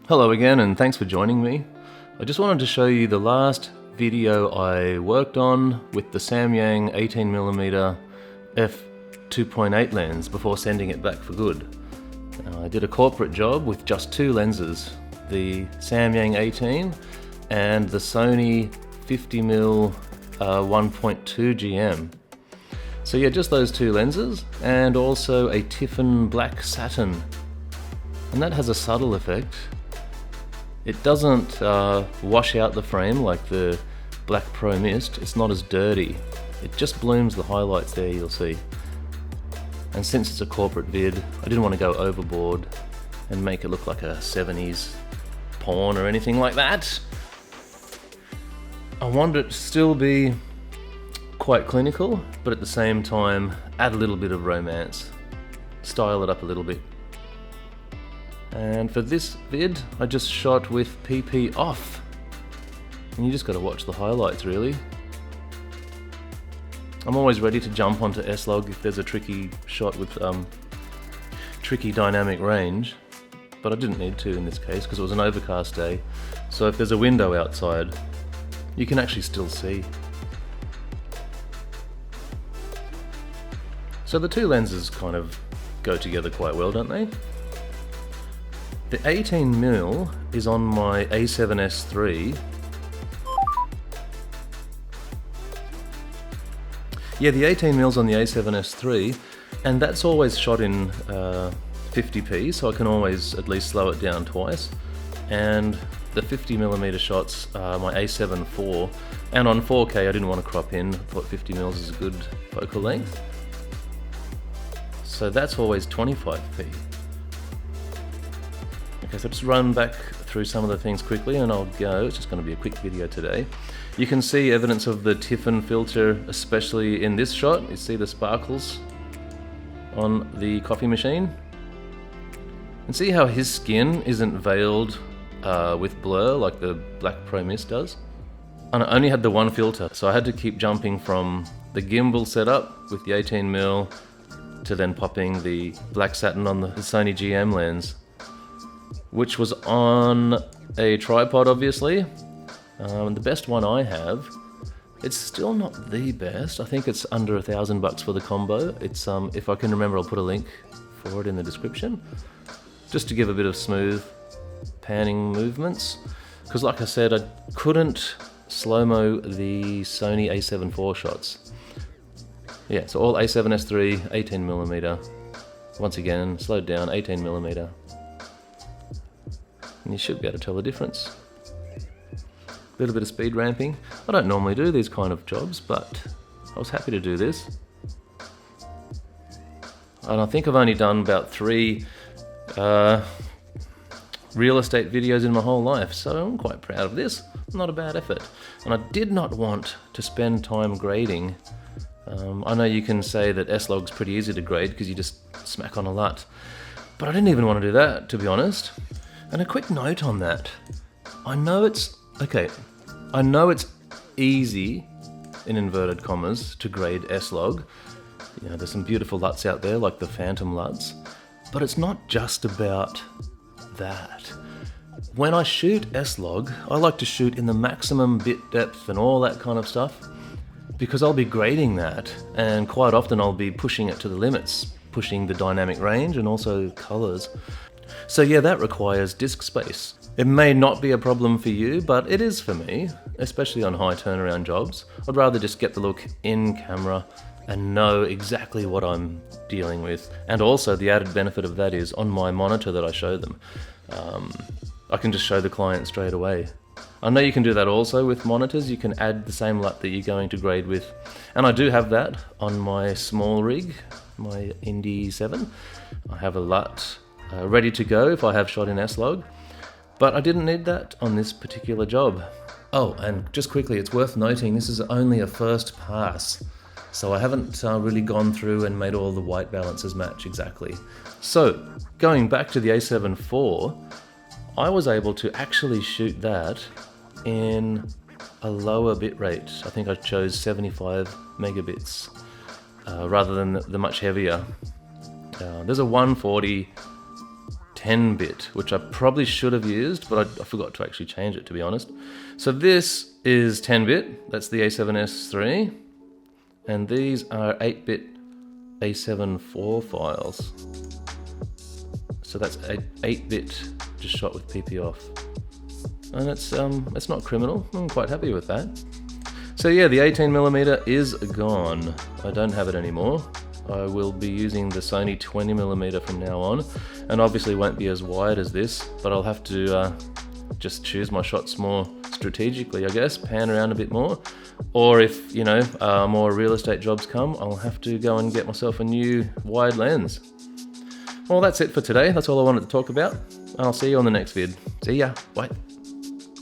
Hello again, and thanks for joining me. I just wanted to show you the last video I worked on with the Samyang 18mm f2.8 lens before sending it back for good. I did a corporate job with just two lenses, the Samyang 18 and the Sony 50mm 1.2 GM. So yeah, just those two lenses, and also a Tiffen Black Satin. And that has a subtle effect. It doesn't wash out the frame like the Black Pro Mist. It's not as dirty. It just blooms the highlights there, you'll see. And since it's a corporate vid, I didn't want to go overboard and make it look like a 70s porn or anything like that. I wanted it to still be quite clinical, but at the same time add a little bit of romance, style it up a little bit. And for this vid, I just shot with PP off. And you just got to watch the highlights, really. I'm always ready to jump onto S-Log if there's a tricky shot with tricky dynamic range, but I didn't need to in this case because it was an overcast day. So if there's a window outside, you can actually still see. So the two lenses kind of go together quite well, don't they? The 18mm is on my a7S III. Yeah, the 18mm on the a7S III, and that's always shot in 50p, so I can always at least slow it down twice. And the 50mm shots are my a7 IV, and on 4K I didn't want to crop in. I thought 50mm is a good focal length. So that's always 25p. Okay, so just run back through some of the things quickly and I'll go. It's just going to be a quick video today. You can see evidence of the Tiffen filter, especially in this shot. You see the sparkles on the coffee machine. And see how his skin isn't veiled with blur like the Black Pro Mist does? And I only had the one filter, so I had to keep jumping from the gimbal setup with the 18mm to then popping the Black Satin on the Sony GM lens, which was on a tripod, obviously. The best one I have, it's still not the best. I think it's under $1,000 for the combo. It's if I can remember, I'll put a link for it in the description, just to give a bit of smooth panning movements. Because like I said, I couldn't slow-mo the Sony a7 IV shots. Yeah, so all a7S III, 18mm. Once again, slowed down, 18mm. And you should be able to tell the difference. A little bit of speed ramping. I don't normally do these kind of jobs, but I was happy to do this. And I think I've only done about 3 real estate videos in my whole life, so I'm quite proud of this. Not a bad effort. And I did not want to spend time grading. I know you can say that S-Log's pretty easy to grade because you just smack on a LUT, but I didn't even want to do that, to be honest. And a quick note on that. I know it's easy, in inverted commas, to grade S-Log. You know, there's some beautiful LUTs out there, like the Phantom LUTs, but it's not just about that. When I shoot S-Log, I like to shoot in the maximum bit depth and all that kind of stuff, because I'll be grading that, and quite often I'll be pushing it to the limits, pushing the dynamic range and also colors. So yeah, that requires disk space. It may not be a problem for you, but it is for me, especially on high turnaround jobs. I'd rather just get the look in camera and know exactly what I'm dealing with. And also the added benefit of that is on my monitor that I show them, I can just show the client straight away. I know you can do that also with monitors. You can add the same LUT that you're going to grade with. And I do have that on my small rig, my Indie 7. I have a LUT ready to go if I have shot in S-Log, but I didn't need that on this particular job. Oh, and just quickly, it's worth noting this is only a first pass, so I haven't really gone through and made all the white balances match exactly. So, going back to the a7 IV, I was able to actually shoot that in a lower bitrate. I think I chose 75 megabits rather than the much heavier. There's a 140 10-bit, which I probably should have used, but I forgot to actually change it, to be honest. So this is 10-bit, that's the A7S III, and these are 8-bit A7 IV files. So that's 8-bit just shot with PP off. And it's not criminal, I'm quite happy with that. So yeah, the 18mm is gone. I don't have it anymore. I will be using the Sony 20mm from now on, and obviously won't be as wide as this, but I'll have to just choose my shots more strategically, I guess, pan around a bit more. Or if, you know, more real estate jobs come, I'll have to go and get myself a new wide lens. Well, that's it for today. That's all I wanted to talk about. I'll see you on the next vid. See ya. Bye.